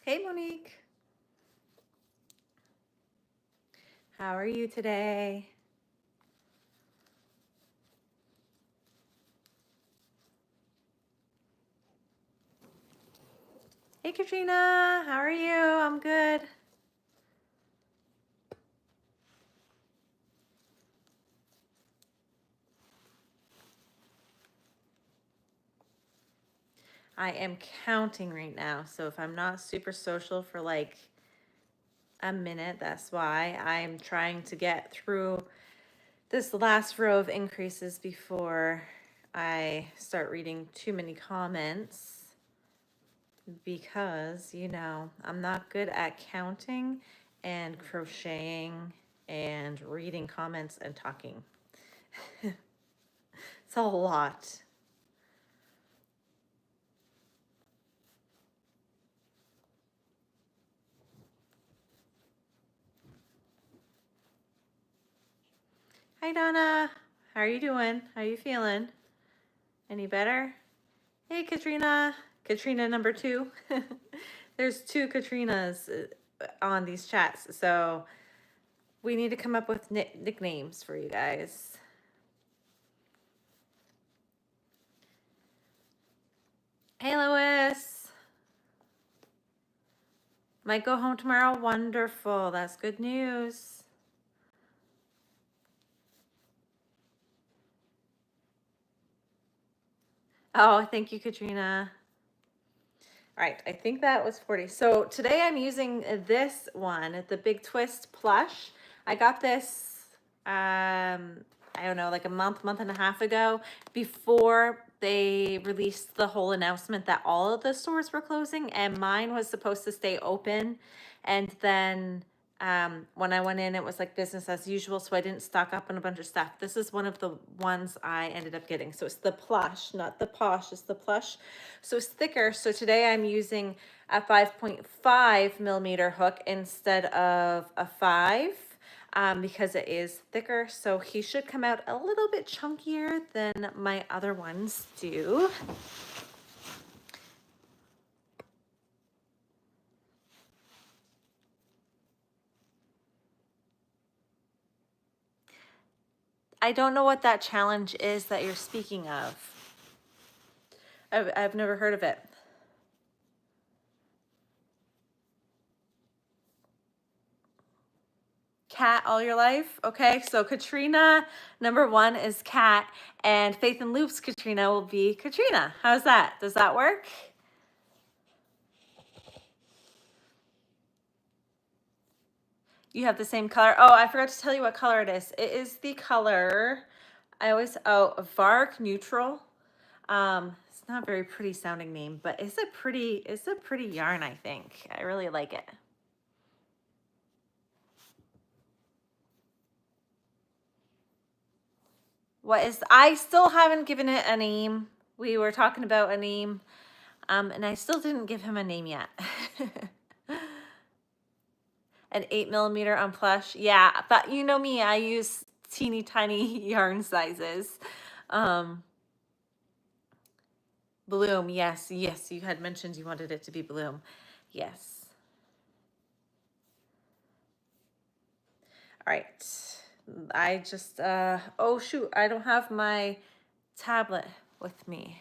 Hey, Monique. How are you today? Hey, Katrina. How are you? I'm good. I am counting right now. So if I'm not super social for like a minute, that's why I'm trying to get through this last row of increases before I start reading too many comments because, I'm not good at counting and crocheting and reading comments and talking. It's a lot. Hi, Donna. How are you doing? How are you feeling? Any better? Hey, Katrina. Katrina number 2. There's 2 Katrinas on these chats, so we need to come up with nicknames for you guys. Hey, Lois. Might go home tomorrow. Wonderful. That's good news. Oh, thank you, Katrina. All right, I think that was 40. So today I'm using this one, the Big Twist Plush. I got this, I don't know, like a month and a half ago, before they released the whole announcement that all of the stores were closing, and mine was supposed to stay open. And then when I went in, it was like business as usual, so I didn't stock up on a bunch of stuff. This is one of the ones I ended up getting. So it's the plush, not the posh, it's the plush. So it's thicker. So today I'm using a 5.5 millimeter hook instead of a 5 because it is thicker. So he should come out a little bit chunkier than my other ones do. I don't know what that challenge is that you're speaking of. I've never heard of it. Cat all your life. Okay, so Katrina number 1 is Cat, and Faith and Loops Katrina will be Katrina. How's that? Does that work? You have the same color. Oh, I forgot to tell you what color it is. It is the color, Vark Neutral. It's not a very pretty sounding name, but it's a pretty yarn, I think. I really like it. I still haven't given it a name. We were talking about a name, and I still didn't give him a name yet. An 8 millimeter on plush. Yeah, but you know me, I use teeny tiny yarn sizes. Bloom, yes, you had mentioned you wanted it to be Bloom. Yes. All right. I just, oh shoot, I don't have my tablet with me.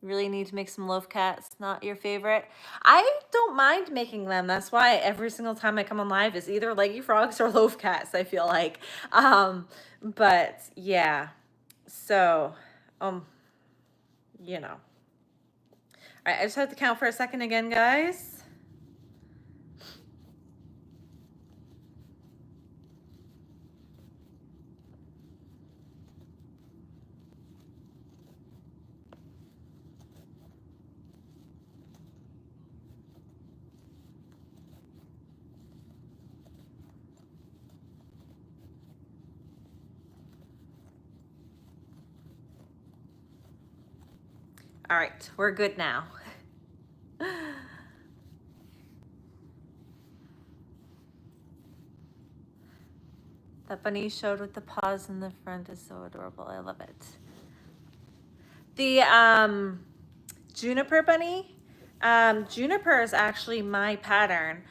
Really need to make some loaf cats, not your favorite. I don't mind making them. That's why every single time I come on live is either leggy frogs or loaf cats, I feel like. But yeah, so, you know. All right, I just have to count for a second again, guys. All right, we're good now. That bunny you showed with the paws in the front is so adorable. I love it. The juniper bunny, Juniper is actually my pattern.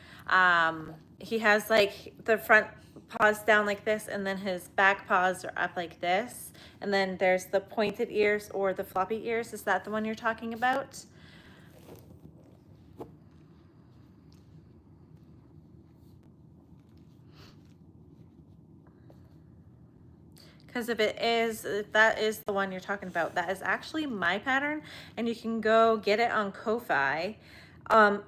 He has like the front paws down like this, and then his back paws are up like this. And then there's the pointed ears or the floppy ears. Is that the one you're talking about? Because if that is the one you're talking about, that is actually my pattern, and you can go get it on Ko-Fi.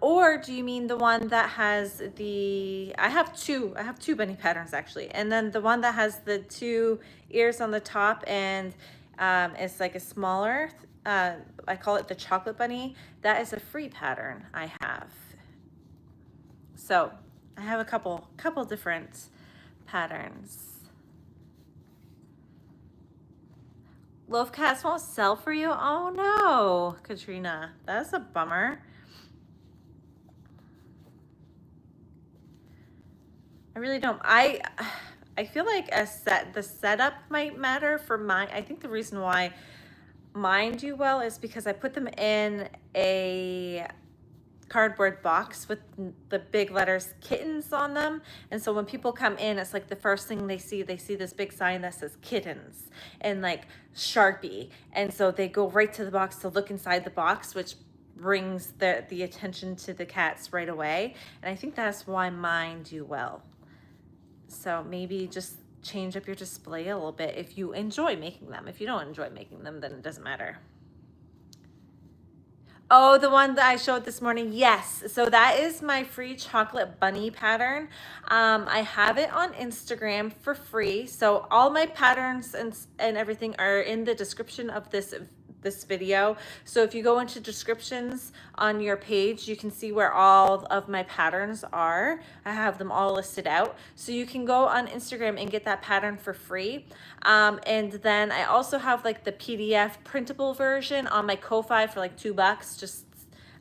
Or do you mean the one that has I have two bunny patterns actually. And then the one that has the two ears on the top and it's like a smaller, I call it the chocolate bunny. That is a free pattern I have. So I have a couple different patterns. Loaf cats won't sell for you? Oh no, Katrina, that's a bummer. I really don't. I feel like the setup might matter for mine. I think the reason why mine do well is because I put them in a cardboard box with the big letters kittens on them, and so when people come in, it's like the first thing they see this big sign that says kittens and like Sharpie, and so they go right to the box to look inside the box, which brings the attention to the cats right away. And I think that's why mine do well. So maybe just change up your display a little bit if you enjoy making them. If you don't enjoy making them, then it doesn't matter. Oh, the one that I showed this morning. Yes. So that is my free chocolate bunny pattern. I have it on Instagram for free. So all my patterns and everything are in the description of this video. So if you go into descriptions on your page, you can see where all of my patterns are. I have them all listed out. So you can go on Instagram and get that pattern for free. And then I also have like the PDF printable version on my Ko-Fi for like $2, just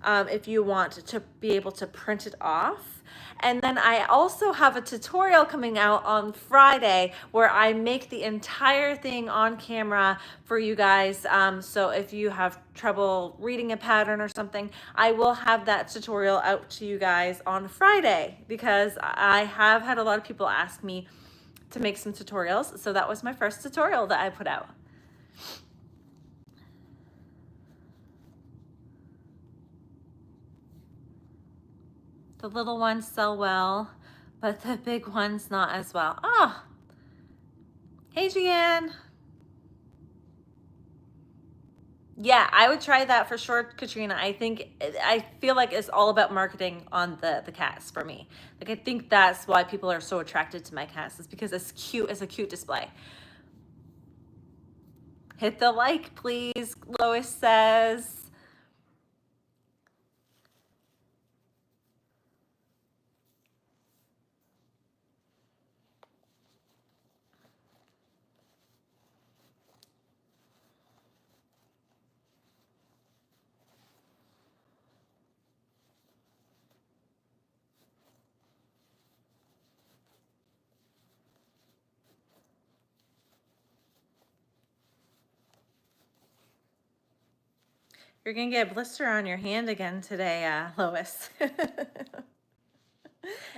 if you want to be able to print it off. And then I also have a tutorial coming out on Friday where I make the entire thing on camera for you guys. So if you have trouble reading a pattern or something, I will have that tutorial out to you guys on Friday, because I have had a lot of people ask me to make some tutorials. So that was my first tutorial that I put out. The little ones sell well, but the big ones not as well. Oh, hey, Jeanne. Yeah, I would try that for sure, Katrina. I feel like it's all about marketing on the cats for me. Like, I think that's why people are so attracted to my cats, is because it's cute. It's a cute display. Hit the like, please, Lois says. You're gonna get a blister on your hand again today, Lois.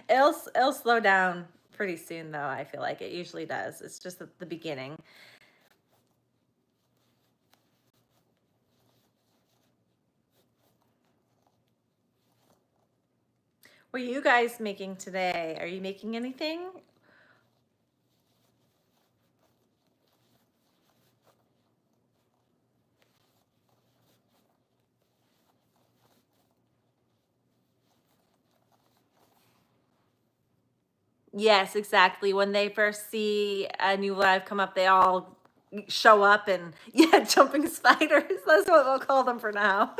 It'll slow down pretty soon, though. I feel like it usually does. It's just at the beginning. What are you guys making today? Are you making anything? Yes, exactly. When they first see a new live come up, they all show up and yeah, jumping spiders. That's what we'll call them for now.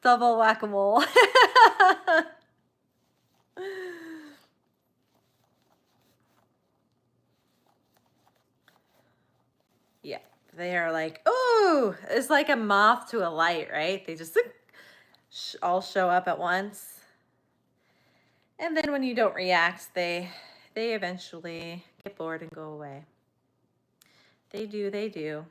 Double whack-a-mole. Yeah, they are like, oh, it's like a moth to a light, right? They just all show up at once. And then when you don't react, they eventually get bored and go away. They do, they do.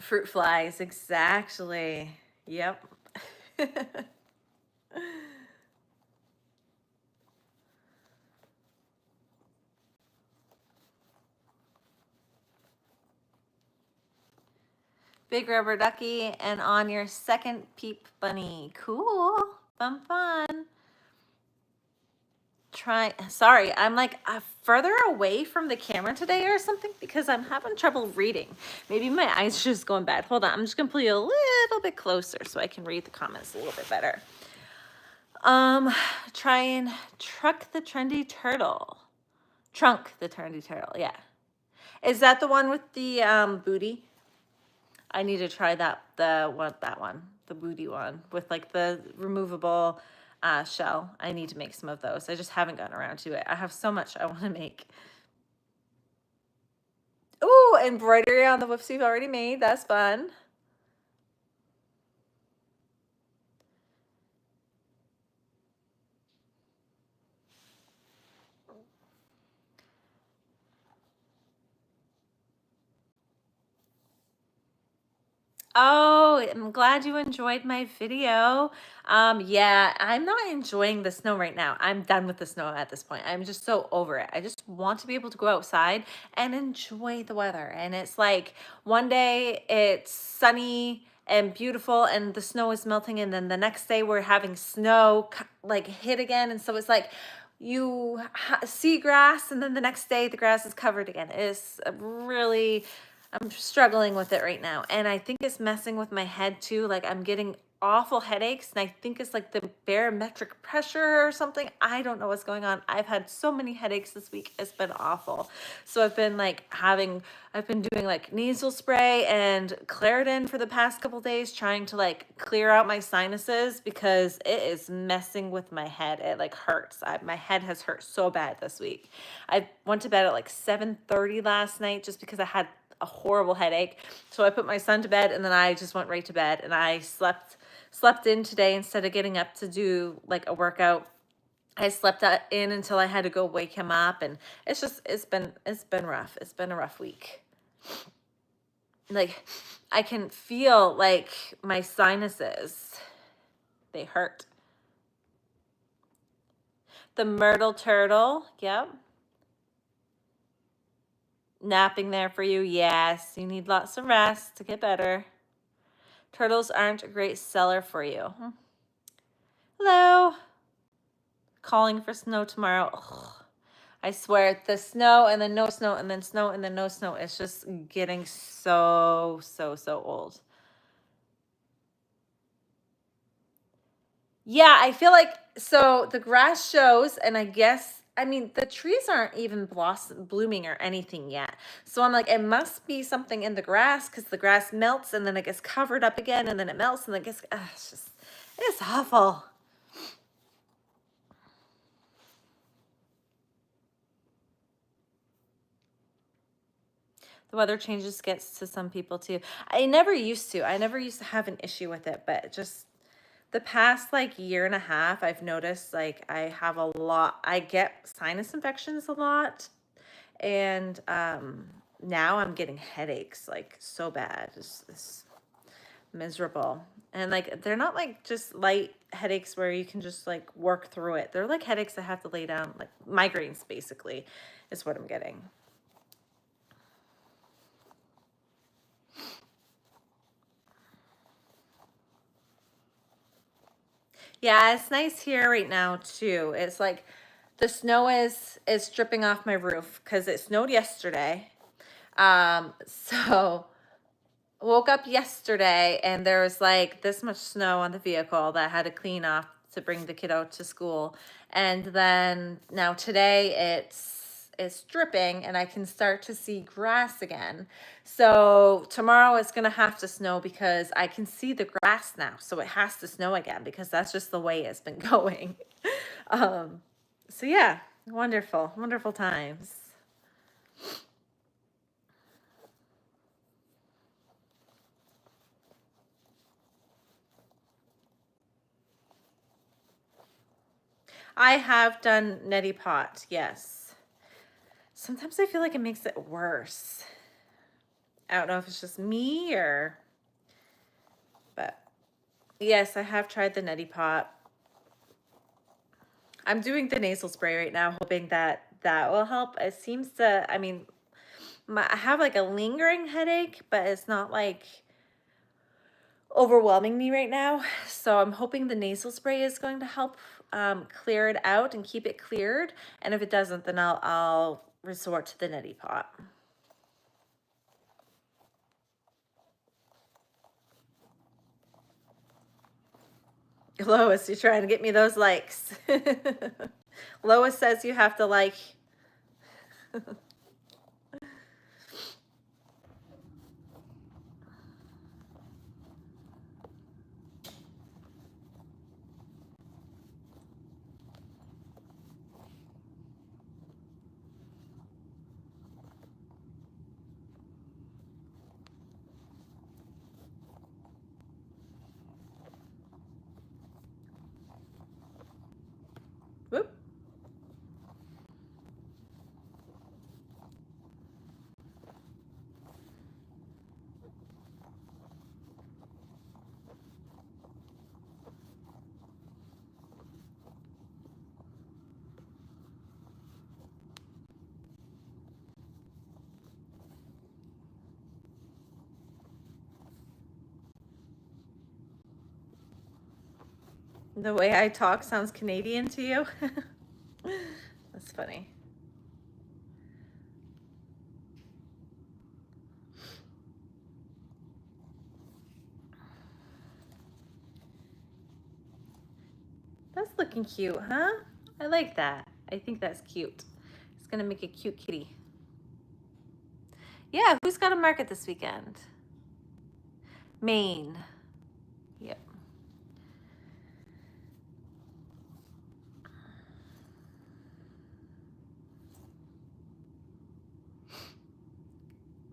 Fruit flies, exactly. Yep. Big rubber ducky and on your second peep bunny. Cool. Fun, fun. Sorry, I'm like further away from the camera today or something because I'm having trouble reading. Maybe my eyes are just going bad. Hold on, I'm just gonna pull you a little bit closer so I can read the comments a little bit better. Try and truck the trendy turtle. Trunk the trendy turtle, yeah. Is that the one with the booty? I need to try that one, the booty one with like the removable shell. I need to make some of those. I just haven't gotten around to it. I have so much I want to make. Ooh, embroidery on the whips we've already made. That's fun. Oh, I'm glad you enjoyed my video. Yeah, I'm not enjoying the snow right now. I'm done with the snow at this point. I'm just so over it. I just want to be able to go outside and enjoy the weather. And it's like one day it's sunny and beautiful and the snow is melting, and then the next day we're having snow like hit again. And so it's like you see grass and then the next day the grass is covered again. It's really, I'm struggling with it right now. And I think it's messing with my head too. Like I'm getting awful headaches, and I think it's like the barometric pressure or something. I don't know what's going on. I've had so many headaches this week. It's been awful. So I've been doing like nasal spray and Claritin for the past couple days, trying to like clear out my sinuses because it is messing with my head. It like hurts. My head has hurt so bad this week. I went to bed at like 7:30 last night just because I had a horrible headache. So I put my son to bed and then I just went right to bed, and I slept in today instead of getting up to do like a workout. I slept in until I had to go wake him up, and it's been rough. It's been a rough week. Like I can feel like my sinuses, they hurt. The myrtle turtle, yep. Napping there for you. Yes, you need lots of rest to get better. Turtles aren't a great seller for you. Hello. Calling for snow tomorrow. Ugh. I swear, the snow and then no snow and then snow and then no snow. It's just getting so old. Yeah, I feel like, so the grass shows, and I guess, I mean, the trees aren't even blooming or anything yet. So I'm like, it must be something in the grass because the grass melts and then it gets covered up again and then it melts and then it gets, it's awful. The weather changes gets to some people too. I never used to have an issue with it, but just the past like year and a half, I've noticed like I get sinus infections a lot. And now I'm getting headaches like so bad. It's miserable. And like they're not like just light headaches where you can just like work through it. They're like headaches that have to lay down, like migraines basically is what I'm getting. Yeah, it's nice here right now too. It's like the snow is dripping off my roof because it snowed yesterday. So woke up yesterday and there was like this much snow on the vehicle that I had to clean off to bring the kiddo to school. And then now today it's dripping and I can start to see grass again. So tomorrow it's gonna have to snow because I can see the grass now. So it has to snow again because that's just the way it's been going. So yeah, wonderful, wonderful times. I have done neti pot, yes. Sometimes I feel like it makes it worse. I don't know if it's just me or, but yes, I have tried the neti pot. I'm doing the nasal spray right now, hoping that that will help. It seems to, I mean, I have like a lingering headache, but it's not like overwhelming me right now. So I'm hoping the nasal spray is going to help clear it out and keep it cleared. And if it doesn't, then I'll resort to the neti pot. Lois, you're trying to get me those likes. Lois says you have to like. Whoop. The way I talk sounds Canadian to you? That's funny. That's looking cute, huh? I like that. I think that's cute. It's gonna make a cute kitty. Yeah, who's got a market this weekend? Maine. Yep.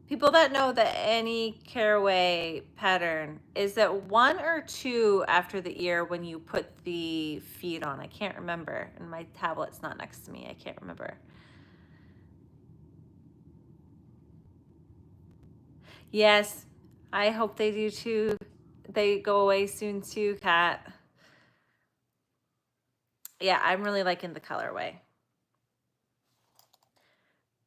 People that know the Annie Caraway pattern, is it 1 or 2 after the ear when you put the feet on? I can't remember. And my tablet's not next to me. I can't remember. Yes, I hope they do too. They go away soon too, Kat. Yeah, I'm really liking the colorway.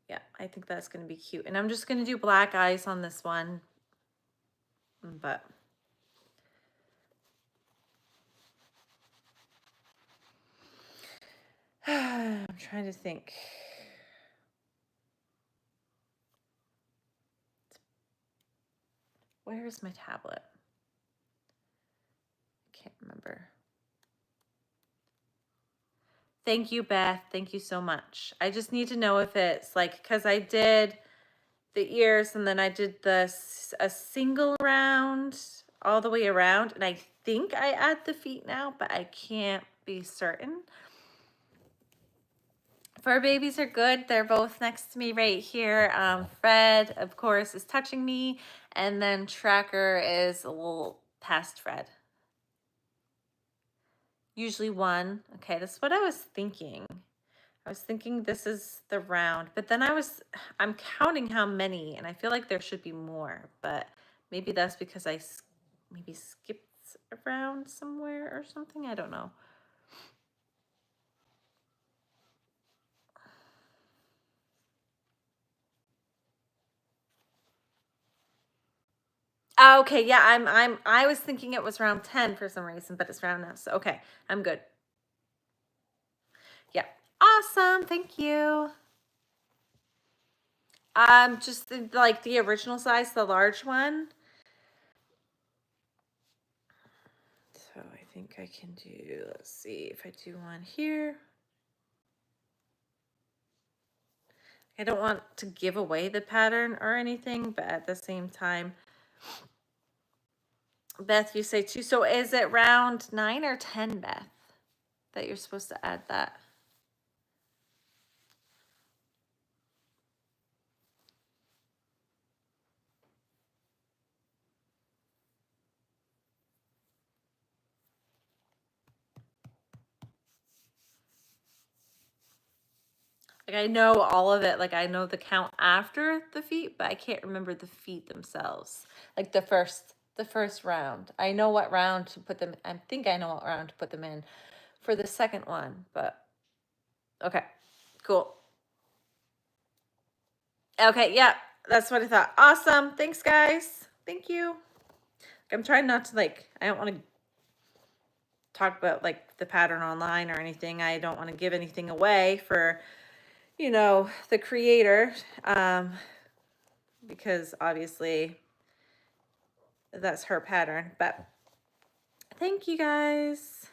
Yeah, I think that's going to be cute. And I'm just going to do black eyes on this one. But I'm trying to think. Where's my tablet? I can't remember. Thank you, Beth. Thank you so much. I just need to know if it's like, because I did the ears and then I did a single round all the way around. And I think I add the feet now, but I can't be certain. Fur babies are good. They're both next to me right here. Fred, of course, is touching me. And then Tracker is a little past Fred. Usually 1. Okay, that's what I was thinking. I was thinking this is the round, but then I'm counting how many, and I feel like there should be more, but maybe that's because I maybe skipped around somewhere or something. I don't know. Oh, okay, yeah, I was thinking it was round 10 for some reason, but it's round now. So okay, I'm good. Yeah. Awesome. Thank you. Just like the original size, the large one. So I think I can do, let's see if I do one here. I don't want to give away the pattern or anything, but at the same time, Beth, you say 2. So is it round 9 or 10, Beth, that you're supposed to add that? I know all of it. Like I know the count after the feet, but I can't remember the feet themselves. Like the first round. I know what round to put them. I think I know what round to put them in for the second one, but okay, cool. Okay, yeah, that's what I thought. Awesome. Thanks, guys. Thank you. I'm trying not to like, I don't want to talk about like the pattern online or anything. I don't want to give anything away for, the creator, because obviously that's her pattern. But thank you guys.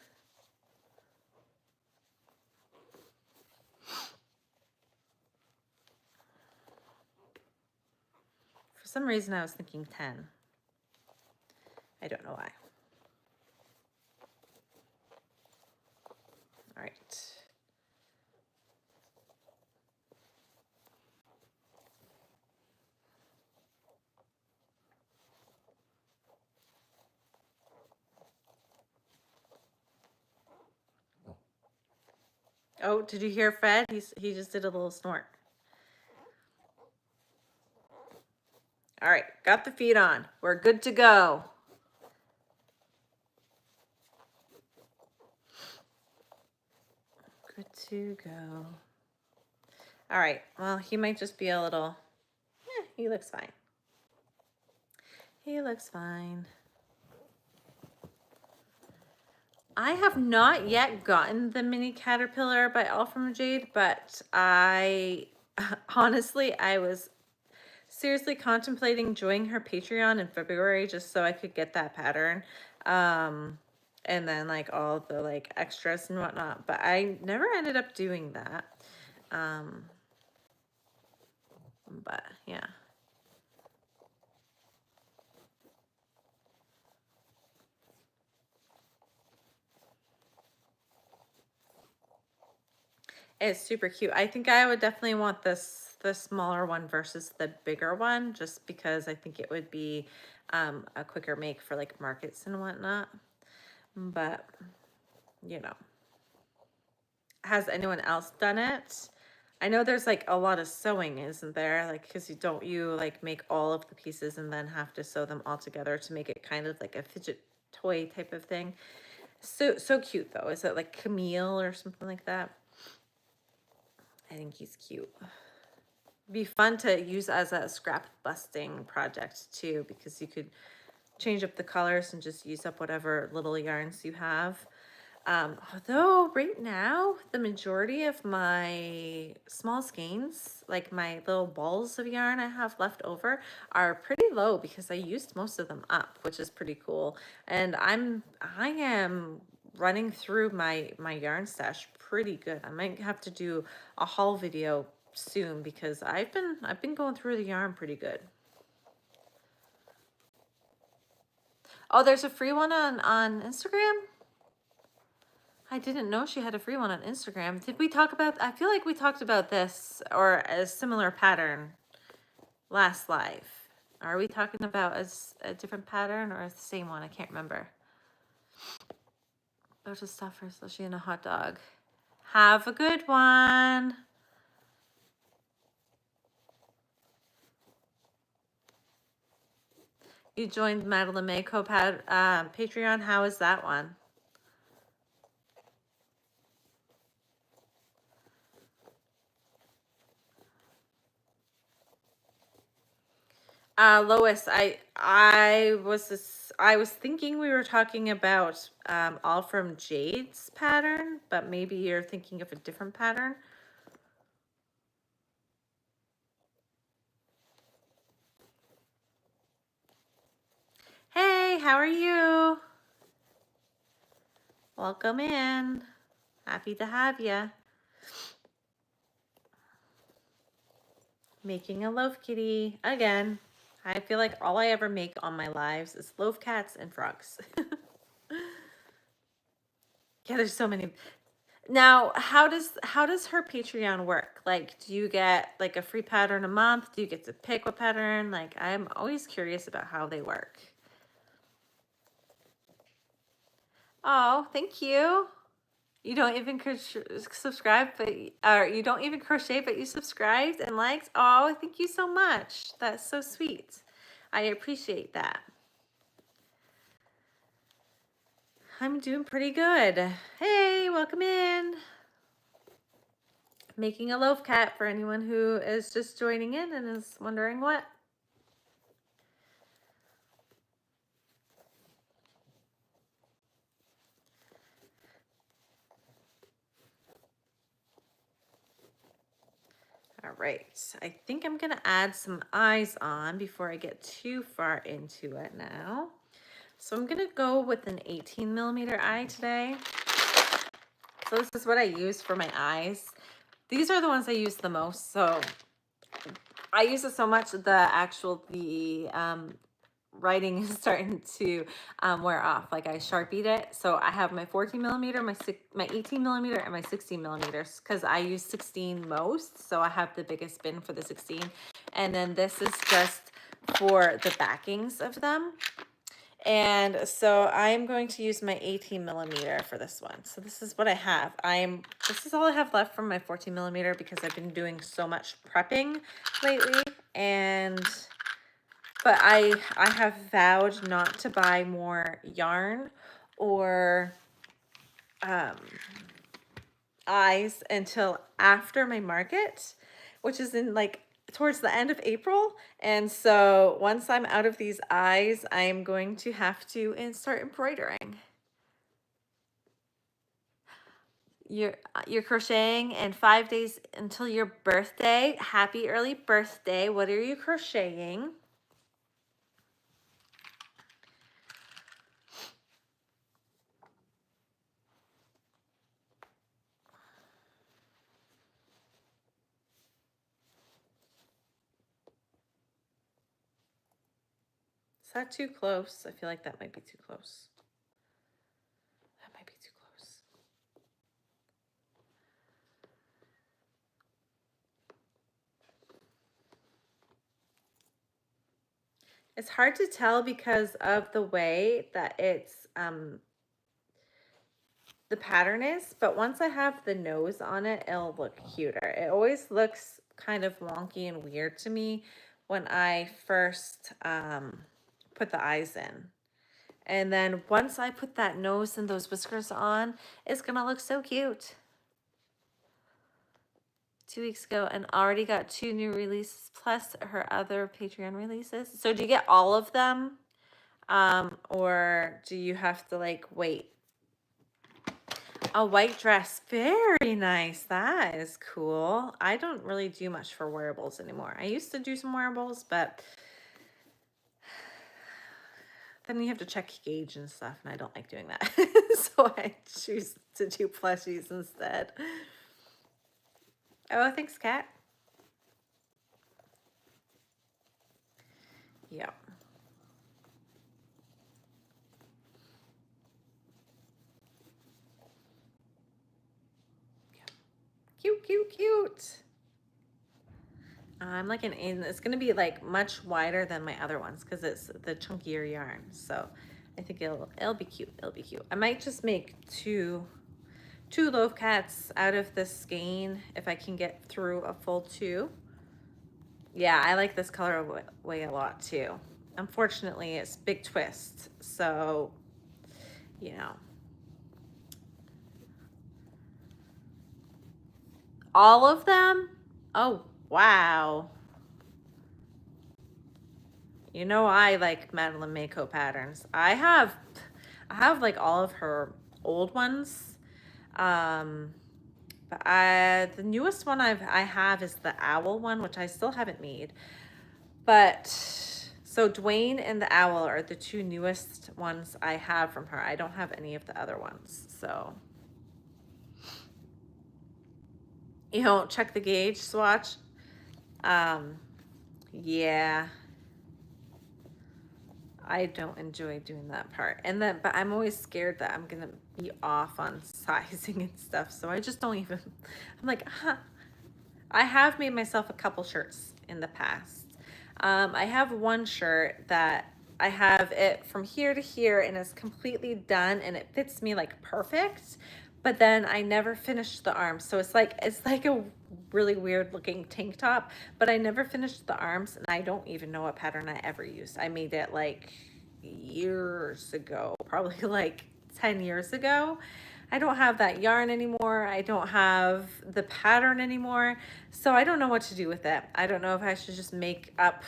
For some reason, I was thinking 10. I don't know why. All right. Oh, did you hear Fred? He just did a little snort. All right, got the feet on. We're good to go. Good to go. All right, well, he might just be a little, he looks fine. He looks fine. I have not yet gotten the mini caterpillar by All From Jade, but I honestly, I was seriously contemplating joining her Patreon in February just so I could get that pattern. And then like all the like extras and whatnot, but I never ended up doing that. But yeah. It's super cute. I think I would definitely want the smaller one versus the bigger one, just because I think it would be a quicker make for like markets and whatnot. But has anyone else done it? I know there's like a lot of sewing, isn't there? Like, because you like make all of the pieces and then have to sew them all together to make it kind of like a fidget toy type of thing. So cute though. Is it like Camille or something like that? I think he's cute. Be fun to use as a scrap busting project too, because you could change up the colors and just use up whatever little yarns you have. Although right now the majority of my small skeins, like my little balls of yarn I have left over, are pretty low because I used most of them up, which is pretty cool. And I am running through my yarn stash pretty good. I might have to do a haul video soon because I've been going through the yarn pretty good. Oh, there's a free one on Instagram? I didn't know she had a free one on Instagram. Did we talk about, I feel like we talked about this or a similar pattern last live. Are we talking about a different pattern or the same one? I can't remember. Lotus stuffer, especially in a hot dog. Have a good one. You joined Madeline Mayco Patreon. How is that one? Lois, I was thinking we were talking about All From Jade's pattern, but maybe you're thinking of a different pattern. Hey, how are you? Welcome in. Happy to have you. Making a loaf kitty again. I feel like all I ever make on my lives is loaf cats and frogs. Yeah, there's so many. Now, how does her Patreon work? Like, do you get like a free pattern a month? Do you get to pick what pattern? Like, I'm always curious about how they work. Oh, thank you. You don't even subscribe, but or you don't even crochet, but you subscribed and liked. Oh, thank you so much. That's so sweet. I appreciate that. I'm doing pretty good. Hey, welcome in. Making a loaf cat for anyone who is just joining in and is wondering what. All right, I think I'm gonna add some eyes on before I get too far into it now. So I'm gonna go with an 18 millimeter eye today. So this is what I use for my eyes. These are the ones I use the most. So I use it so much the writing is starting to wear off. Like I Sharpied it. So I have my 14 millimeter, my 18 millimeter, and my 16 millimeters because I use 16 most. So I have the biggest bin for the 16. And then this is just for the backings of them. And so I'm going to use my 18 millimeter for this one. So this is what I have. This is all I have left from my 14 millimeter because I've been doing so much prepping lately. But I have vowed not to buy more yarn or eyes until after my market, which is in like towards the end of April. And so once I'm out of these eyes, I'm going to have to start embroidering. You're crocheting in 5 days until your birthday. Happy early birthday. What are you crocheting? Is that too close? I feel like that might be too close. That might be too close. It's hard to tell because of the way that the pattern is, but once I have the nose on it, it'll look cuter. It always looks kind of wonky and weird to me when I first put the eyes in. And then once I put that nose and those whiskers on, it's gonna look so cute. 2 weeks ago and already got 2 new releases plus her other Patreon releases. So do you get all of them? Or do you have to like wait? A white dress, very nice. That is cool. I don't really do much for wearables anymore. I used to do some wearables, but then you have to check gauge and stuff, and I don't like doing that. So I choose to do plushies instead. Oh, thanks, Kat. Yeah. Cute, cute, cute. I'm like it's gonna be like much wider than my other ones because it's the chunkier yarn. So I think it'll be cute. It'll be cute. I might just make two loaf cats out of this skein if I can get through a full 2. Yeah, I like this colorway a lot too. Unfortunately, it's big twist, so you know. All of them? Oh, wow. You know I like Madeline Mako patterns. I have like all of her old ones. But the newest one I have is the owl one, which I still haven't made. But so Dwayne and the owl are the 2 newest ones I have from her. I don't have any of the other ones. So you don't check the gauge swatch. Yeah. I don't enjoy doing that part. But I'm always scared that I'm gonna be off on sizing and stuff. So I just don't even, I'm like, huh. I have made myself a couple shirts in the past. I have one shirt that I have it from here to here and it's completely done and it fits me like perfect. but then I never finished the arms. So it's like a really weird looking tank top, but I never finished the arms, and I don't even know what pattern I ever used. I made it like years ago, probably like 10 years ago. I don't have that yarn anymore. I don't have the pattern anymore. So I don't know what to do with it. I don't know if I should just make up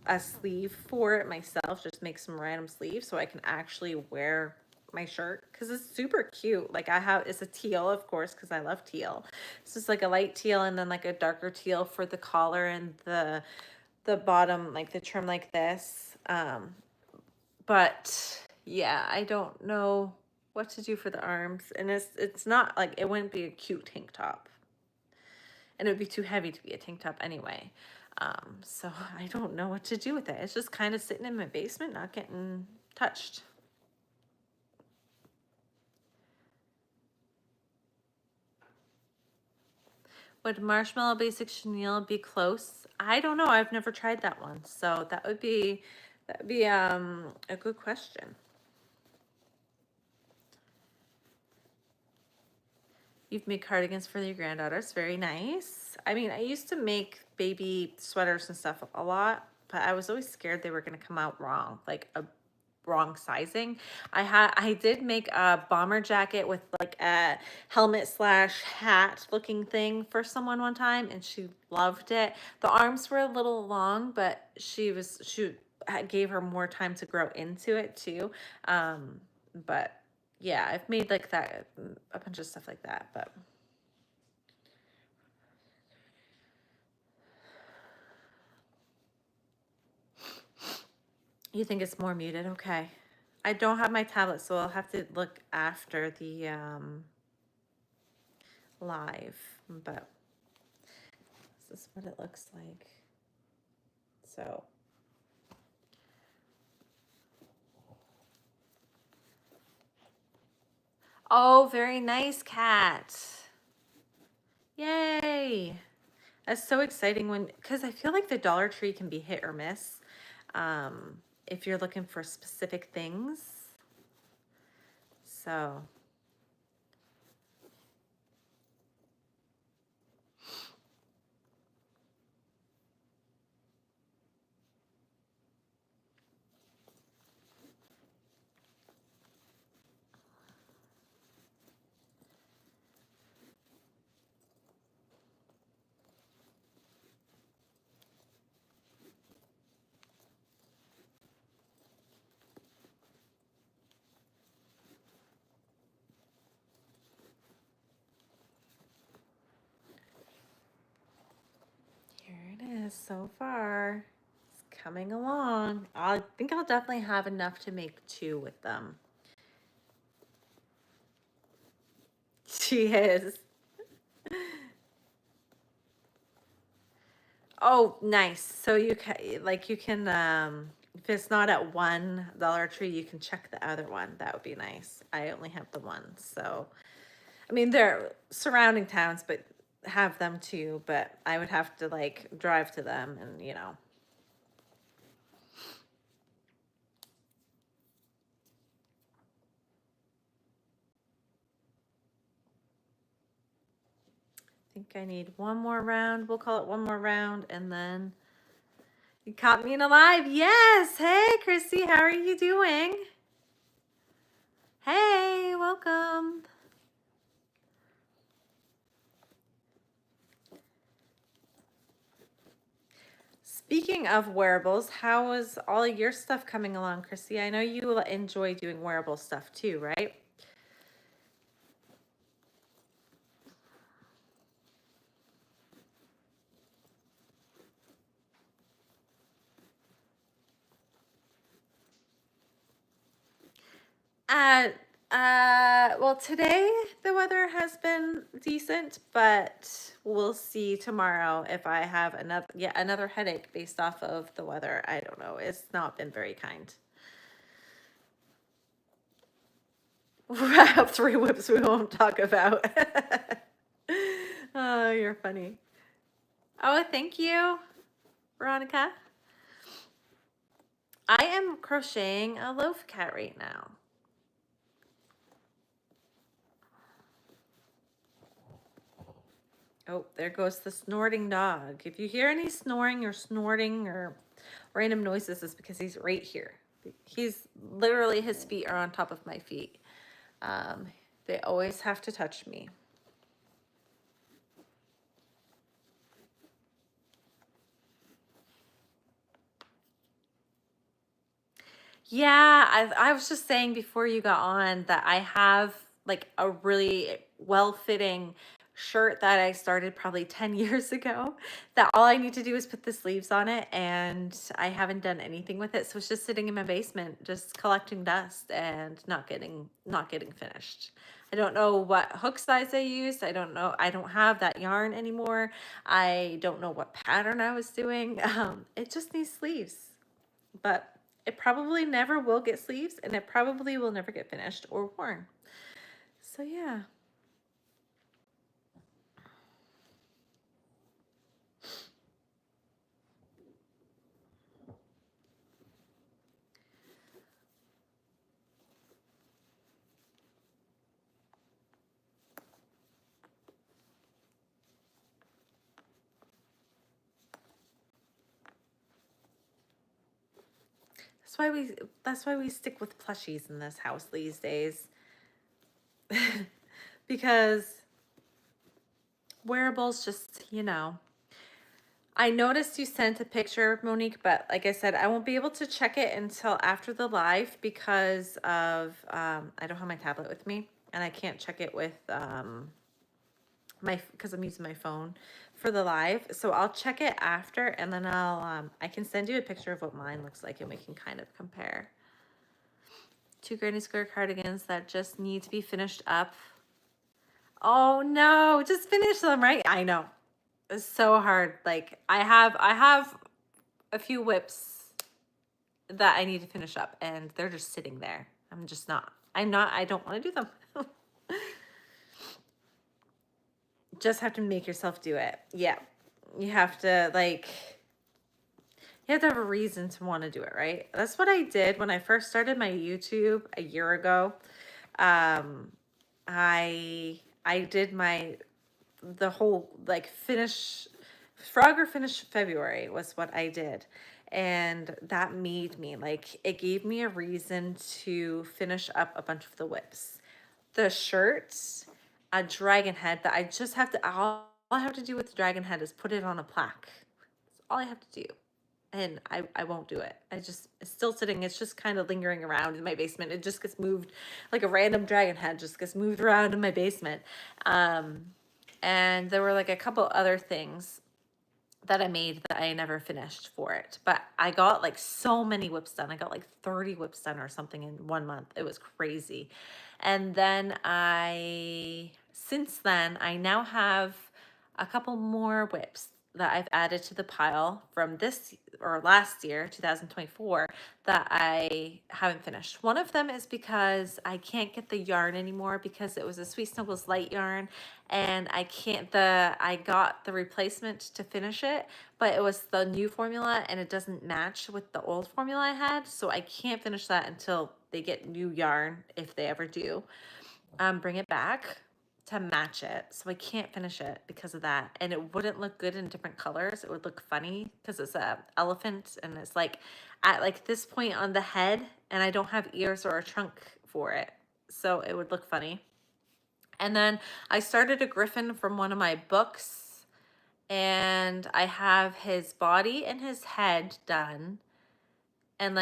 a sleeve for it myself, just make some random sleeves so I can actually wear my shirt, because it's super cute. Like I have, it's a teal, of course, because I love teal. So it's like a light teal and then like a darker teal for the collar and the bottom, like the trim like this. But yeah, I don't know what to do for the arms, and it's not like, it wouldn't be a cute tank top, and it would be too heavy to be a tank top anyway. So I don't know what to do with it. It's just kind of sitting in my basement, not getting touched. Would marshmallow basic chenille be close? I don't know. I've never tried that one. So that would be a good question. You've made cardigans for your granddaughters. Very nice. I mean, I used to make baby sweaters and stuff a lot, but I was always scared they were going to come out wrong, like a wrong sizing. I did make a bomber jacket with like a helmet slash hat looking thing for someone one time, and she loved it. The arms were a little long, but she gave her more time to grow into it too. But yeah, I've made like that, a bunch of stuff like that, but you think it's more muted? Okay. I don't have my tablet, so I'll have to look after the live, but this is what it looks like. So oh, very nice, Cat. Yay. That's so exciting when, because I feel like the Dollar Tree can be hit or miss if you're looking for specific things. So here it is so far. It's coming along. I think I'll definitely have enough to make 2 with them. She is. Oh, nice. So you can, like, you can, if it's not at one Dollar Tree, you can check the other one. That would be nice. I only have the one, so I mean, they're surrounding towns, but have them too. But I would have to like drive to them, and you know. I think I need one more round. We'll call it one more round, and then you caught me in a live. Yes. Hey, Chrissy, how are you doing? Hey, welcome. Speaking of wearables, how is all your stuff coming along, Chrissy? I know you enjoy doing wearable stuff too, right? Uh, well, today the weather has been decent, but we'll see tomorrow if I have another headache based off of the weather. I don't know. It's not been very kind. I have 3 whips we won't talk about. Oh, you're funny. Oh, thank you, Veronica. I am crocheting a loaf cat right now. Oh, there goes the snorting dog. If you hear any snoring or snorting or random noises, it's because he's right here. He's literally, his feet are on top of my feet. Um, they always have to touch me. Yeah, I was just saying before you got on that I have like a really well-fitting shirt that I started probably 10 years ago that all I need to do is put the sleeves on it, and I haven't done anything with it. So it's just sitting in my basement, just collecting dust and not getting finished. I don't know what hook size I used. I don't know. I don't have that yarn anymore. I don't know what pattern I was doing. It just needs sleeves, but it probably never will get sleeves, and it probably will never get finished or worn. So yeah. That's why we stick with plushies in this house these days. Because wearables just, I noticed you sent a picture, Monique, but like I said, I won't be able to check it until after the live because of I don't have my tablet with me, and I can't check it with because I'm using my phone for the live. So I'll check it after, and then I can send you a picture of what mine looks like, and we can kind of compare. 2 granny square cardigans that just need to be finished up. Oh no, just finish them, right? I know. It's so hard. Like I have a few whips that I need to finish up, and they're just sitting there. I don't want to do them. Just have to make yourself do it. Yeah. You have to you have to have a reason to want to do it, right? That's what I did when I first started my YouTube a year ago. Um, I did the whole finish Frogger finish February was what I did. And that made me it gave me a reason to finish up a bunch of the whips. The shirts, a dragon head that I just have to, all I have to do with the dragon head is put it on a plaque. That's all I have to do. And I won't do it. It's still sitting. It's just kind of lingering around in my basement. It just gets moved like a random dragon head just gets moved around in my basement. And there were like a couple other things that I made that I never finished for it. But I got like so many whips done. I got like 30 whips done or something in 1 month. It was crazy. And then since then, I now have a couple more whips that I've added to the pile from this or last year, 2024, that I haven't finished. One of them is because I can't get the yarn anymore because it was a Sweet Snuggles light yarn, and I got the replacement to finish it, but it was the new formula and it doesn't match with the old formula I had, so I can't finish that until they get new yarn, if they ever do. Bring it back to match it. So I can't finish it because of that. And it wouldn't look good in different colors. It would look funny because it's a elephant, and it's like at this point on the head, and I don't have ears or a trunk for it. So it would look funny. And then I started a griffin from one of my books, and I have his body and his head done, and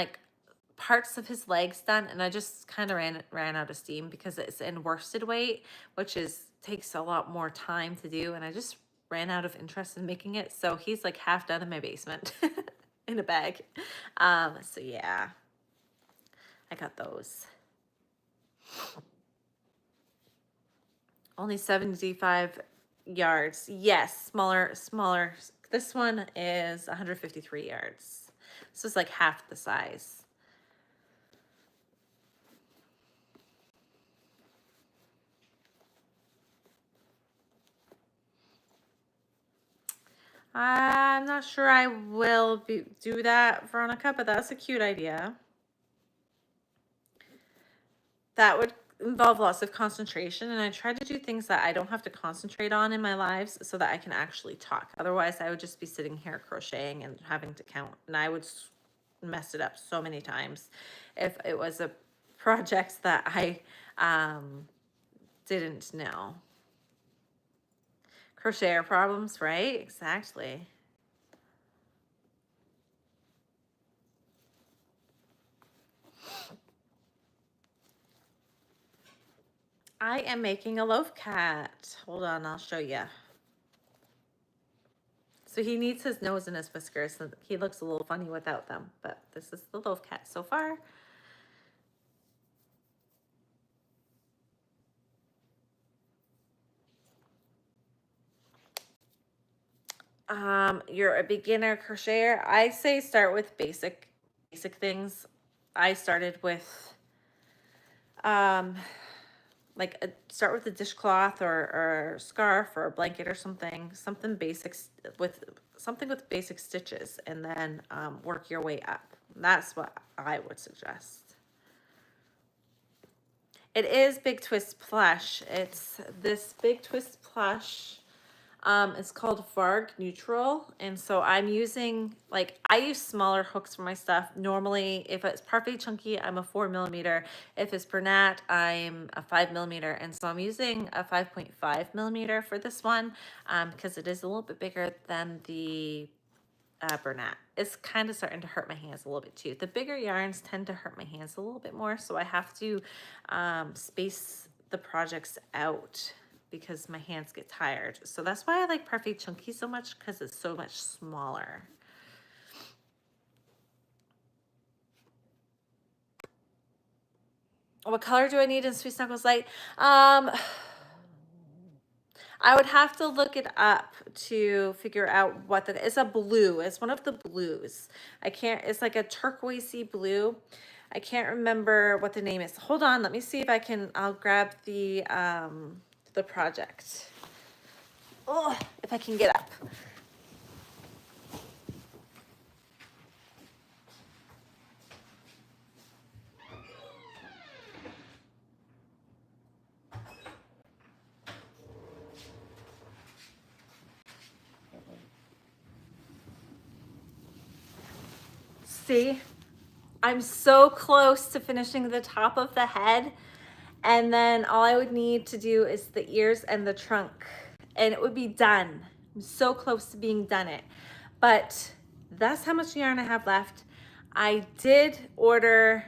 parts of his legs done, and I just kind of ran out of steam because it's in worsted weight, which takes a lot more time to do, and I just ran out of interest in making it. So he's like half done in my basement in a bag. So yeah, I got those. Only 75 yards. Yes, smaller. This one is 153 yards. So it's like half the size. I'm not sure I will do that, Veronica, but that's a cute idea. That would involve lots of concentration, and I try to do things that I don't have to concentrate on in my lives so that I can actually talk. Otherwise, I would just be sitting here crocheting and having to count, and I would mess it up so many times if it was a project that I didn't know. Crocheter problems, right? Exactly. I am making a loaf cat. Hold on, I'll show you. So he needs his nose and his whiskers, so he looks a little funny without them, but this is the loaf cat so far. You're a beginner crocheter. I say start with basic things. I started with like start with a dishcloth or scarf or a blanket or something basic with something with basic stitches, and then work your way up. That's what I would suggest. It is Big Twist plush. It's this Big Twist plush. It's called Varg Neutral, and so I'm using, like, I use smaller hooks for my stuff. Normally, if it's Parfait Chunky, I'm a 4mm. If it's Bernat, I'm a 5mm, and so I'm using a 5.5mm for this one, because it is a little bit bigger than the Bernat. It's kind of starting to hurt my hands a little bit too. The bigger yarns tend to hurt my hands a little bit more, so I have to space the projects out because my hands get tired. So that's why I like Parfait Chunky so much, because it's so much smaller. What color do I need in Sweet Snuggles Light? I would have to look it up to figure out what it's a blue. It's one of the blues. I can't, it's like a turquoisey blue. I can't remember what the name is. Hold on, let me see if I can, I'll grab the project. Oh, if I can get up. See, I'm so close to finishing the top of the head, and then all I would need to do is the ears and the trunk, and it would be done. I'm so close to being done it, but that's how much yarn I have left. I did order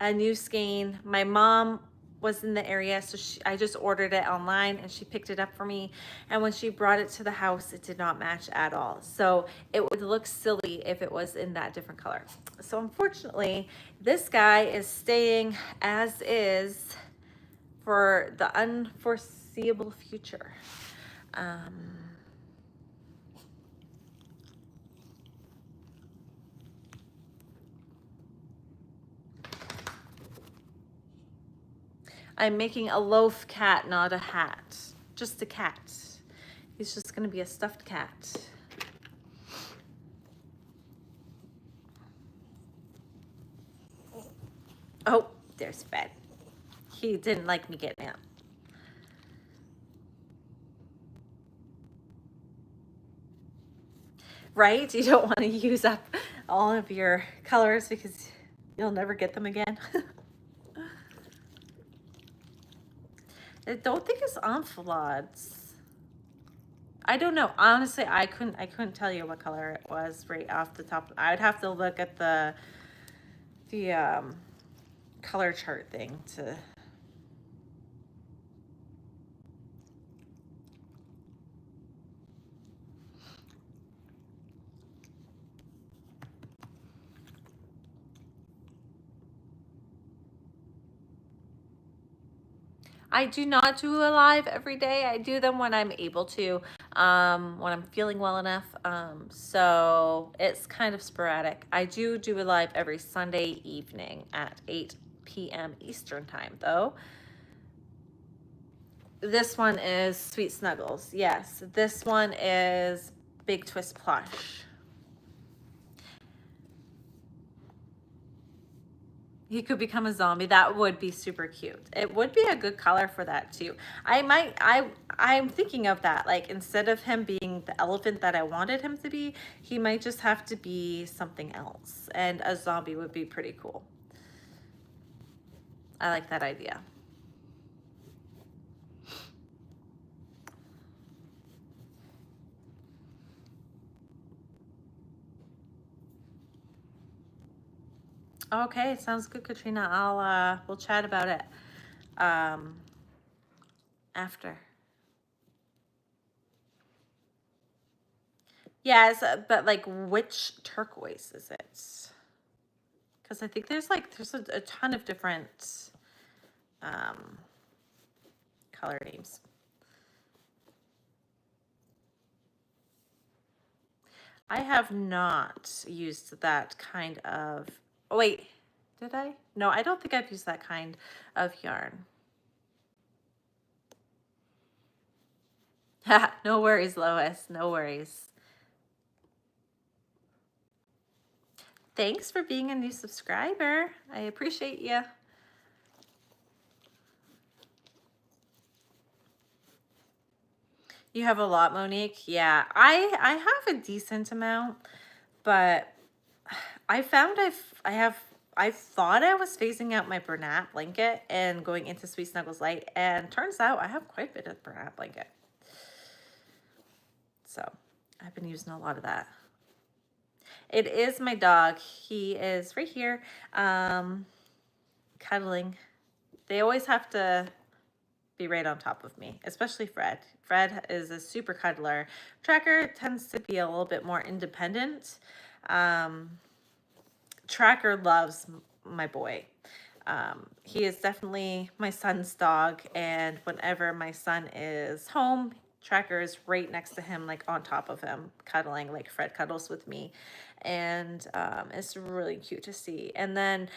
a new skein. My mom was in the area, so I just ordered it online and she picked it up for me. And when she brought it to the house, it did not match at all. So it would look silly if it was in that different color. So unfortunately, this guy is staying as is for the unforeseeable future. I'm making a loaf cat, not a hat. Just a cat. He's just gonna be a stuffed cat. Oh, there's Fed. He didn't like me getting out. Right? You don't want to use up all of your colors because you'll never get them again. I don't think it's enfilades. I don't know. Honestly, I couldn't tell you what color it was right off the top. I would have to look at the color chart thing to. I do not do a live every day. I do them when I'm able to, when I'm feeling well enough. So it's kind of sporadic. I do a live every Sunday evening at 8 p.m. Eastern time, though. This one is Sweet Snuggles. Yes, this one is Big Twist Plush. He could become a zombie. That would be super cute. It would be a good color for that too. I'm thinking of that. Like instead of him being the elephant that I wanted him to be, he might just have to be something else. And a zombie would be pretty cool. I like that idea. Okay, sounds good, Katrina. We'll chat about it after. Yes, but like which turquoise is it? Because I think there's a ton of different color names. I have not used that kind of, oh wait, did I? No, I don't think I've used that kind of yarn. No worries, Lois, no worries. Thanks for being a new subscriber. I appreciate you. You have a lot, Monique? Yeah, I have a decent amount, but I found I thought I was phasing out my Bernat blanket and going into Sweet Snuggles Light, and turns out I have quite a bit of Bernat blanket. So I've been using a lot of that. It is my dog. He is right here, cuddling. They always have to be right on top of me, especially Fred. Fred is a super cuddler. Tracker tends to be a little bit more independent. Tracker loves my boy. He is definitely my son's dog, and whenever my son is home, Tracker is right next to him, like on top of him, cuddling like Fred cuddles with me. And it's really cute to see. And then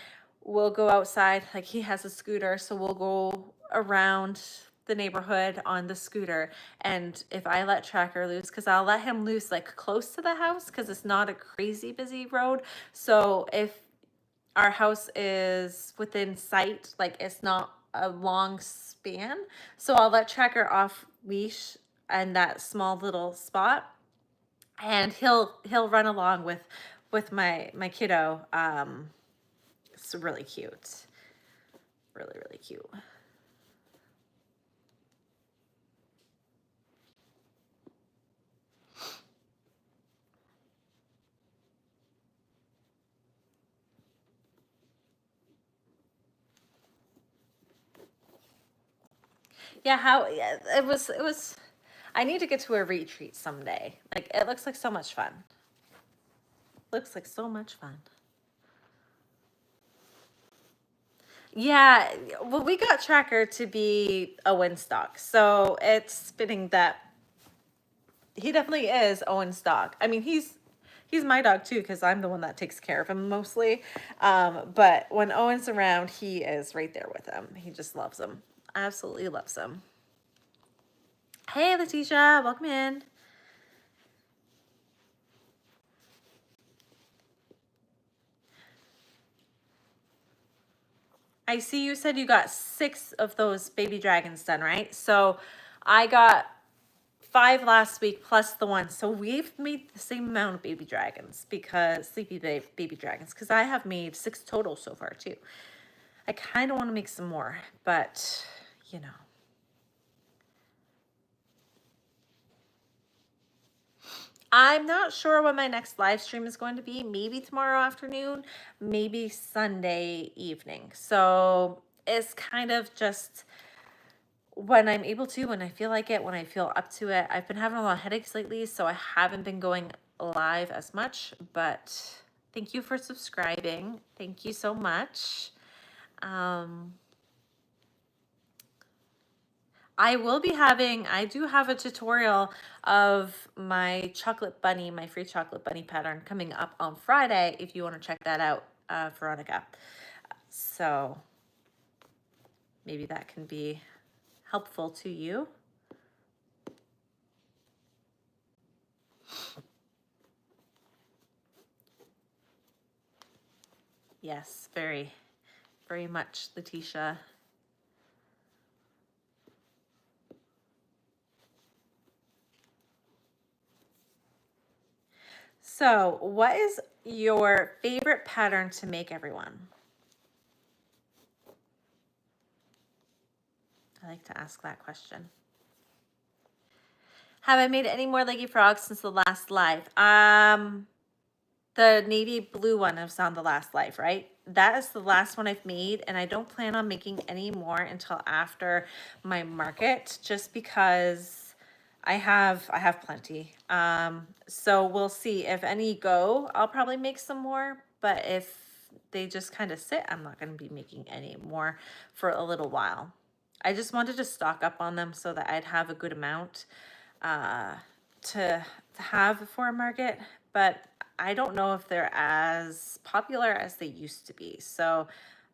we'll go outside, like he has a scooter, so we'll go around the neighborhood on the scooter. And if I let Tracker loose, because I'll let him loose like close to the house because it's not a crazy busy road. So if our house is within sight, like it's not a long span, so I'll let Tracker off leash and that small little spot, and he'll run along with my kiddo. It's really cute, really cute. Yeah, how, yeah, it was I need to get to a retreat someday. Like it looks like so much fun. Looks like so much fun. Yeah, well, we got Tracker to be a Winstock, so it's fitting that he definitely is Owen's dog. I mean, he's my dog too because I'm the one that takes care of him mostly. But when Owen's around, he is right there with him. He just loves him, absolutely loves him. Hey, Letitia, welcome in. I see you said you got 6 of those baby dragons done, right? So I got 5 last week plus the one. So we've made the same amount of baby dragons, because baby dragons, because I have made 6 total so far too. I kind of want to make some more, but you know. I'm not sure when my next live stream is going to be. Maybe tomorrow afternoon, maybe Sunday evening. So it's kind of just when I'm able to, when I feel like it, when I feel up to it. I've been having a lot of headaches lately, so I haven't been going live as much, but thank you for subscribing. Thank you so much. I do have a tutorial of my chocolate bunny, my free chocolate bunny pattern coming up on Friday if you want to check that out, Veronica. So maybe that can be helpful to you. Yes, very, very much, Letitia. So, what is your favorite pattern to make, everyone? I like to ask that question. Have I made any more leggy frogs since the last live? The navy blue one was on the last live, right? That is the last one I've made, and I don't plan on making any more until after my market, just because I have plenty. So we'll see if any go. I'll probably make some more, but if they just kind of sit, I'm not going to be making any more for a little while. I just wanted to stock up on them so that I'd have a good amount to have for a market, but I don't know if they're as popular as they used to be. So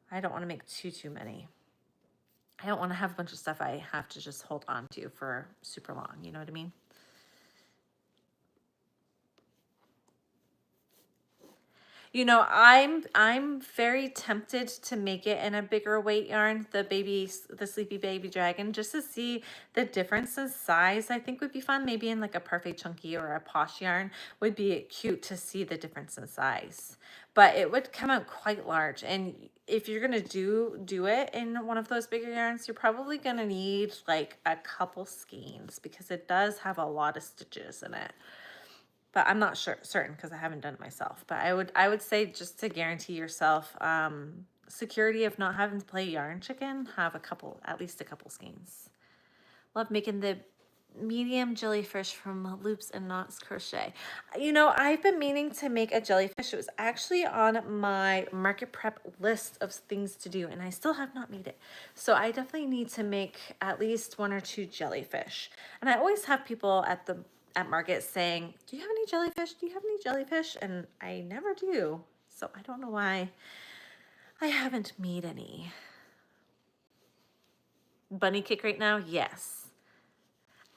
I don't want to make too many. I don't want to have a bunch of stuff I have to just hold on to for super long. You know what I mean? You know, I'm very tempted to make it in a bigger weight yarn, the Sleepy Baby Dragon, just to see the difference in size. I think would be fun. Maybe in like a Perfect Chunky or a Posh yarn would be cute to see the difference in size. But it would come out quite large. And if you're gonna do it in one of those bigger yarns, you're probably gonna need like a couple skeins because it does have a lot of stitches in it. But I'm not certain because I haven't done it myself. But I would say, just to guarantee yourself security of not having to play yarn chicken, have at least a couple skeins. Love making the medium jellyfish from Loops and Knots Crochet. You know, I've been meaning to make a jellyfish. It was actually on my market prep list of things to do, and I still have not made it. So I definitely need to make at least 1 or 2 jellyfish. And I always have people at market saying, do you have any jellyfish? Do you have any jellyfish? And I never do. So I don't know why I haven't made any. Bunny kick right now? Yes.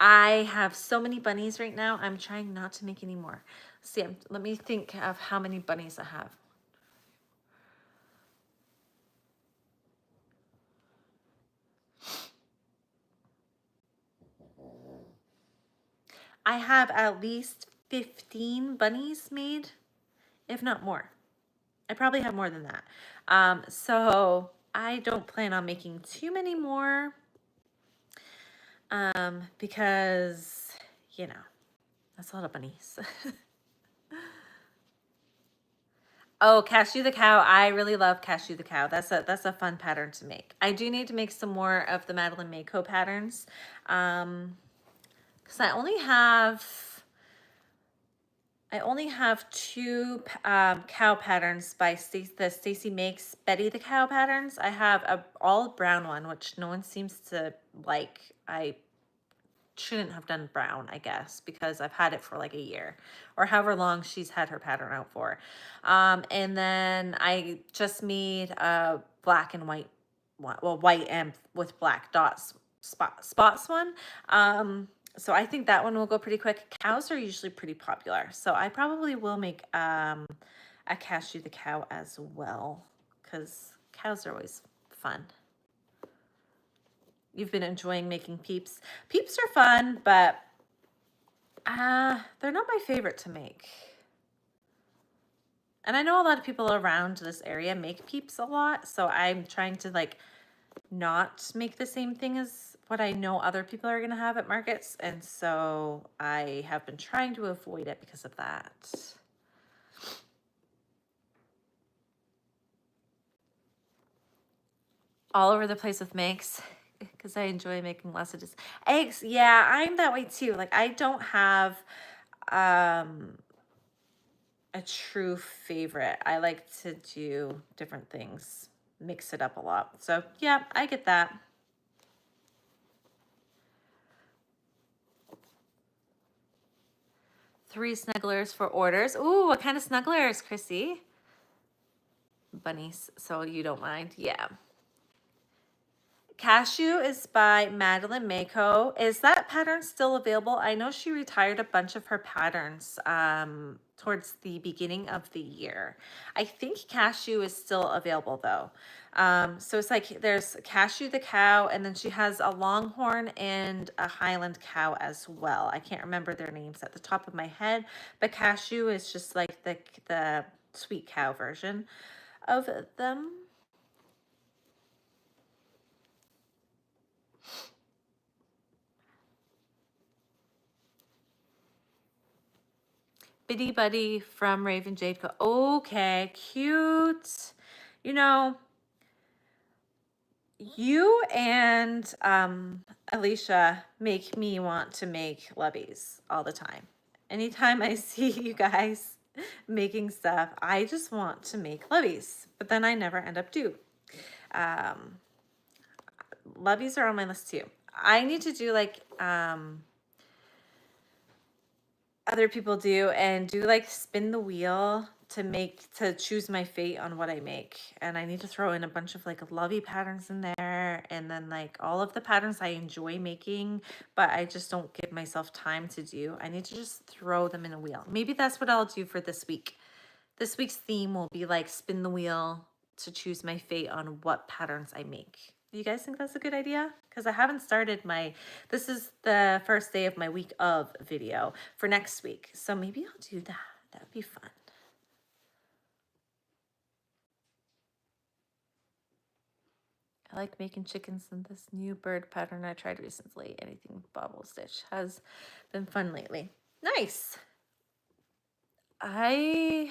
I have so many bunnies right now. I'm trying not to make any more. See, let me think of how many bunnies I have. I have at least 15 bunnies made, if not more. I probably have more than that. So I don't plan on making too many more because, you know, that's a lot of bunnies. Oh, Cashew the Cow. I really love Cashew the Cow. That's a fun pattern to make. I do need to make some more of the Madeline Mayco patterns. Because I only have 2 cow patterns by Stacy Makes Betty the Cow patterns. I have a all brown one, which no one seems to like. I shouldn't have done brown, I guess, because I've had it for like a year or however long she's had her pattern out for. And then I just made a black and white one, well, white and with black dots spots one. So I think that one will go pretty quick. Cows are usually pretty popular, so I probably will make a Cashew the Cow as well, because cows are always fun. You've been enjoying making peeps. Peeps are fun, but they're not my favorite to make. And I know a lot of people around this area make peeps a lot, so I'm trying to like not make the same thing as what I know other people are gonna have at markets, and so I have been trying to avoid it because of that. All over the place with makes, because I enjoy making less of this. Eggs, yeah, I'm that way too. Like I don't have a true favorite. I like to do different things, mix it up a lot. So yeah, I get that. Three snugglers for orders. Ooh, what kind of snugglers, Chrissy? Bunnies, so you don't mind. Yeah. Cashew is by Madeline Mako. Is that pattern still available? I know she retired a bunch of her patterns towards the beginning of the year. I think Cashew is still available though. So it's like there's Cashew the cow, and then she has a Longhorn and a Highland cow as well. I can't remember their names at the top of my head, but Cashew is just like the sweet cow version of them. Bitty Buddy from Raven Jade. Okay, cute. You know, you and Alicia make me want to make lubbies all the time. Anytime I see you guys making stuff, I just want to make lubbies, but then I never end up do. Lubbies are on my list too. I need to do like other people do, and do like spin the wheel to choose my fate on what I make. And I need to throw in a bunch of like lovey patterns in there, and then like all of the patterns I enjoy making but I just don't give myself time to do. I need to just throw them in a wheel. Maybe that's what I'll do for this week. This week's theme will be like spin the wheel to choose my fate on what patterns I make. Do you guys think that's a good idea? Because I haven't started this is the first day of my week of video for next week. So maybe I'll do that. That would be fun. I like making chickens in this new bird pattern I tried recently. Anything bobble stitch has been fun lately. Nice. I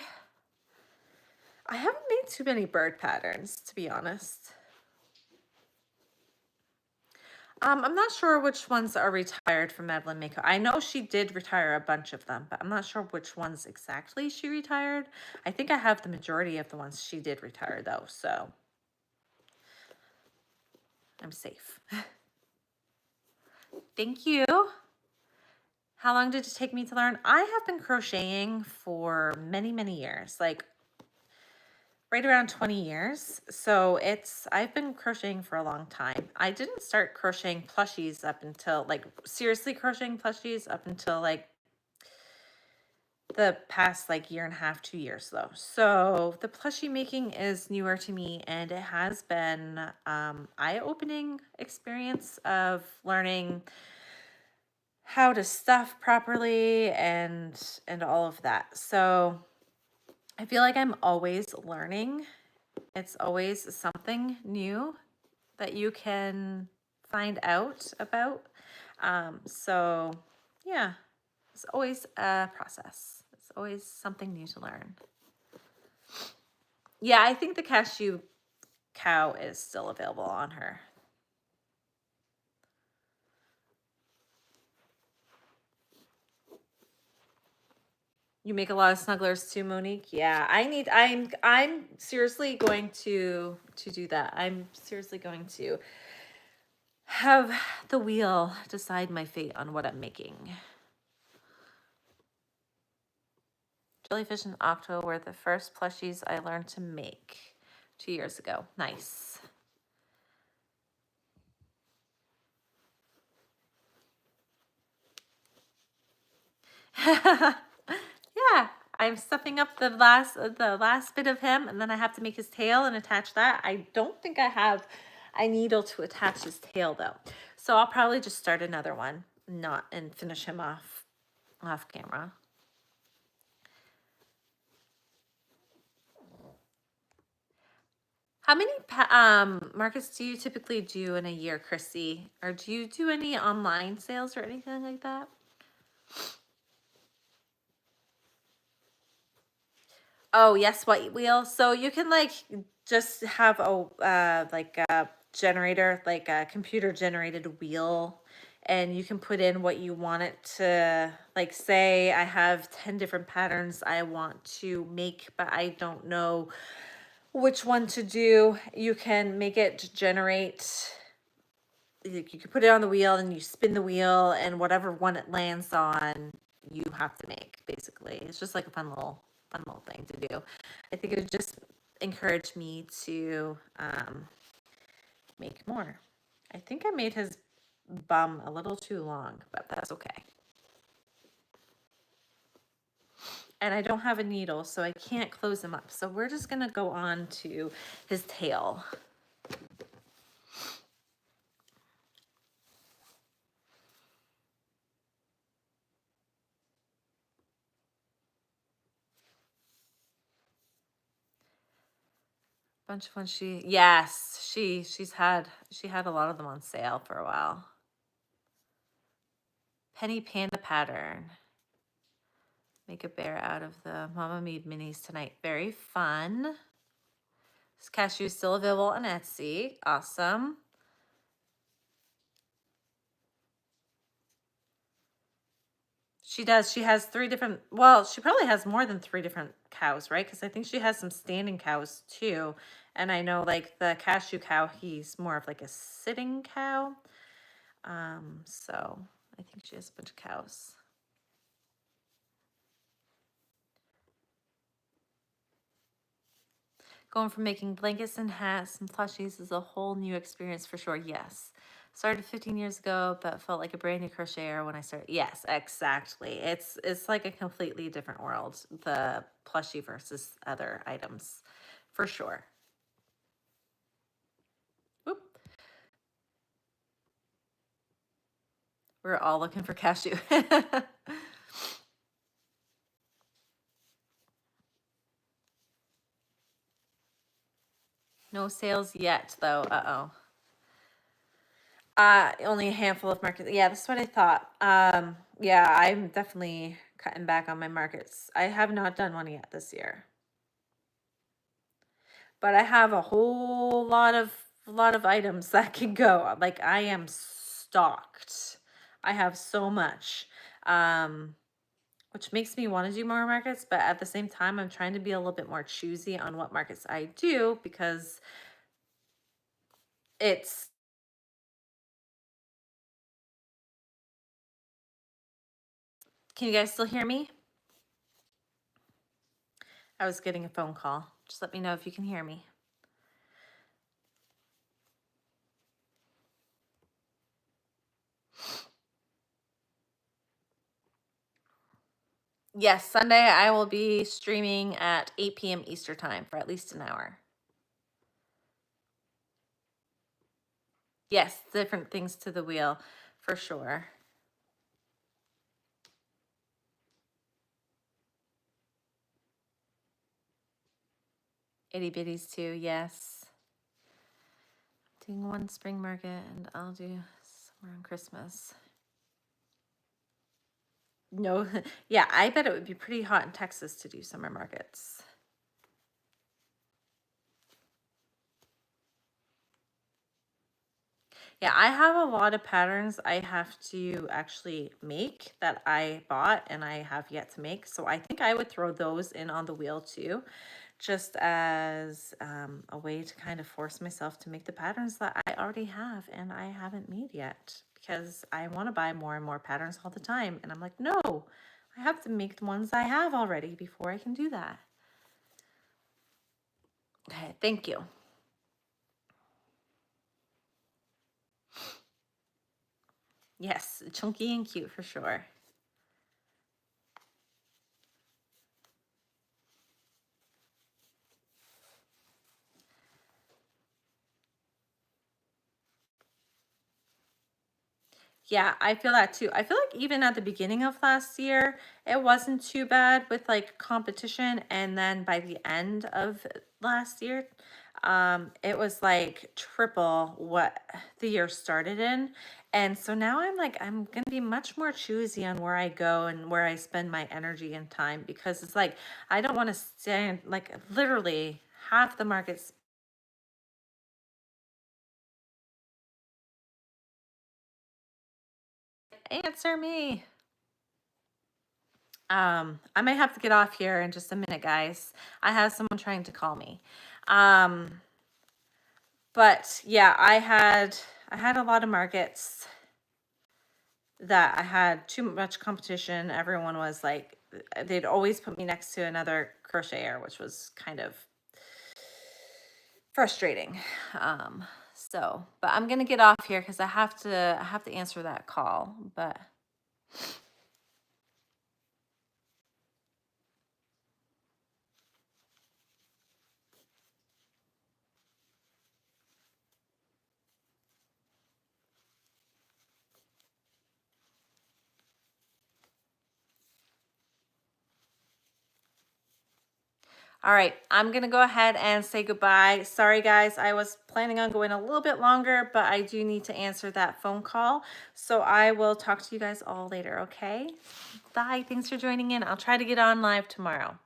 haven't made too many bird patterns, to be honest. I'm not sure which ones are retired from Madeline Mako. I know she did retire a bunch of them, but I'm not sure which ones exactly she retired. I think I have the majority of the ones she did retire though, so I'm safe. Thank you. How long did it take me to learn? I have been crocheting for many, many years, like right around 20 years. So I've been crocheting for a long time. I didn't start crocheting plushies up until like seriously crocheting plushies up until like the past like year and a half, 2 years though. So the plushie making is newer to me, and it has been eye-opening experience of learning how to stuff properly and all of that. So I feel like I'm always learning. It's always something new that you can find out about. So yeah, it's always a process. It's always something new to learn. Yeah, I think the cashew cow is still available on her. You make a lot of snugglers too, Monique. Yeah, I'm seriously going to do that. I'm seriously going to have the wheel decide my fate on what I'm making. Jellyfish and Octo were the first plushies I learned to make 2 years ago. Nice. Yeah, I'm stuffing up the last bit of him, and then I have to make his tail and attach that. I don't think I have a needle to attach his tail though. So I'll probably just start another one, and finish him off camera. How many markets do you typically do in a year, Chrissy? Or do you do any online sales or anything like that? Oh, yes, white wheel. So you can like just have a generator, like a computer generated wheel, and you can put in what you want it to, like say I have 10 different patterns I want to make, but I don't know which one to do. You can make it generate, you can put it on the wheel and you spin the wheel, and whatever one it lands on, you have to make, basically. It's just like a fun little thing to do. I think it would just encourage me to make more. I think I made his bum a little too long, but that's okay. And I don't have a needle, so I can't close him up. So we're just gonna go on to his tail. Bunch of ones yes, she had a lot of them on sale for a while. Penny Panda pattern. Make a bear out of the Mama Made minis tonight. Very fun. This cashew is still available on Etsy. Awesome. She does. She has 3 different, well, she probably has more than 3 different cows, right? Because I think she has some standing cows too. And I know like the cashew cow, he's more of like a sitting cow. So I think she has a bunch of cows. Going from making blankets and hats and plushies is a whole new experience for sure. Yes. Started 15 years ago, but felt like a brand new crocheter when I started. Yes, exactly. It's like a completely different world, the plushie versus other items, for sure. Whoop. We're all looking for cashew. No sales yet, though. Uh-oh. Only a handful of markets. Yeah, that's what I thought. Yeah, I'm definitely cutting back on my markets. I have not done one yet this year. But I have a whole lot of items that can go. Like I am stocked. I have so much. Which makes me want to do more markets, but at the same time I'm trying to be a little bit more choosy on what markets I do because it's Can you guys still hear me? I was getting a phone call. Just let me know if you can hear me. Yes, Sunday I will be streaming at 8 p.m. Eastern time for at least an hour. Yes, different things to the wheel for sure. Itty bitties too, yes. Doing one spring market and I'll do somewhere on Christmas. No, yeah, I bet it would be pretty hot in Texas to do summer markets. Yeah, I have a lot of patterns I have to actually make that I bought and I have yet to make. So I think I would throw those in on the wheel too, just as a way to kind of force myself to make the patterns that I already have and I haven't made yet because I want to buy more and more patterns all the time. And I'm like, no, I have to make the ones I have already before I can do that. Okay, thank you. Yes, chunky and cute for sure. Yeah, I feel that too. I feel like even at the beginning of last year, it wasn't too bad with like competition. And then by the end of last year, it was like triple what the year started in. And so now I'm like, I'm going to be much more choosy on where I go and where I spend my energy and time because it's like, I don't want to stand like literally half the markets. Answer me. I might have to get off here in just a minute, guys. I have someone trying to call me. But yeah, I had a lot of markets that I had too much competition. Everyone was like, they'd always put me next to another crocheter, which was kind of frustrating. So, but I'm gonna get off here because I have to answer that call. But all right, I'm gonna go ahead and say goodbye. Sorry guys, I was planning on going a little bit longer, but I do need to answer that phone call. So I will talk to you guys all later, okay? Bye, thanks for joining in. I'll try to get on live tomorrow.